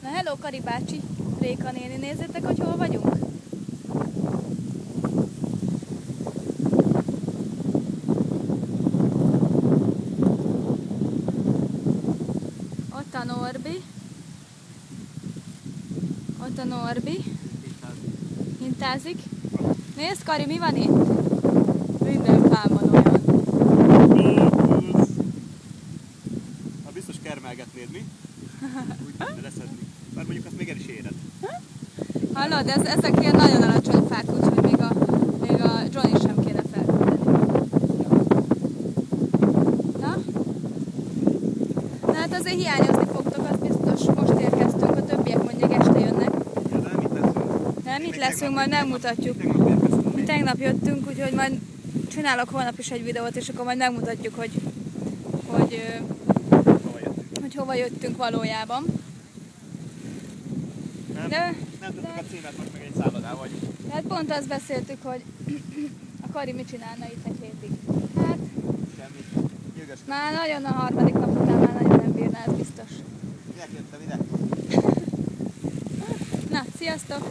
Na hello Kari bácsi, Réka néni, nézzétek, hogy hol vagyunk. Ott a Norbi. Ott a Norbi. Hintázik. Nézd Kari, mi van itt? Minden fán van olyan. Ha biztos kermelgetnéd, mi? Úgy tudod leszedni. Bár mondjuk azt még el is éred. Hallod, ezek ilyen nagyon alacsony fák, úgyhogy még a Johnny sem kéne felküldeni. Na? Na hát azért hiányozni fogtok, az biztos. Most érkeztünk, a többiek mondjuk este jönnek. Ja, de mit leszünk? Nem, mit leszünk, majd nem mutatjuk. Mi tegnap jöttünk, úgyhogy majd csinálok holnap is egy videót, és akkor majd megmutatjuk, hogy hova jöttünk valójában. Nem tudtuk a címet, most meg egy szállodán vagyunk. Hát pont azt beszéltük, hogy a Kari mit csinálna itt egy hétig. Hát Semmi. Nyugodj. már nagyon a harmadik nap után már nagyon nem bírná, ez biztos. Minek jöttem ide? Na, sziasztok!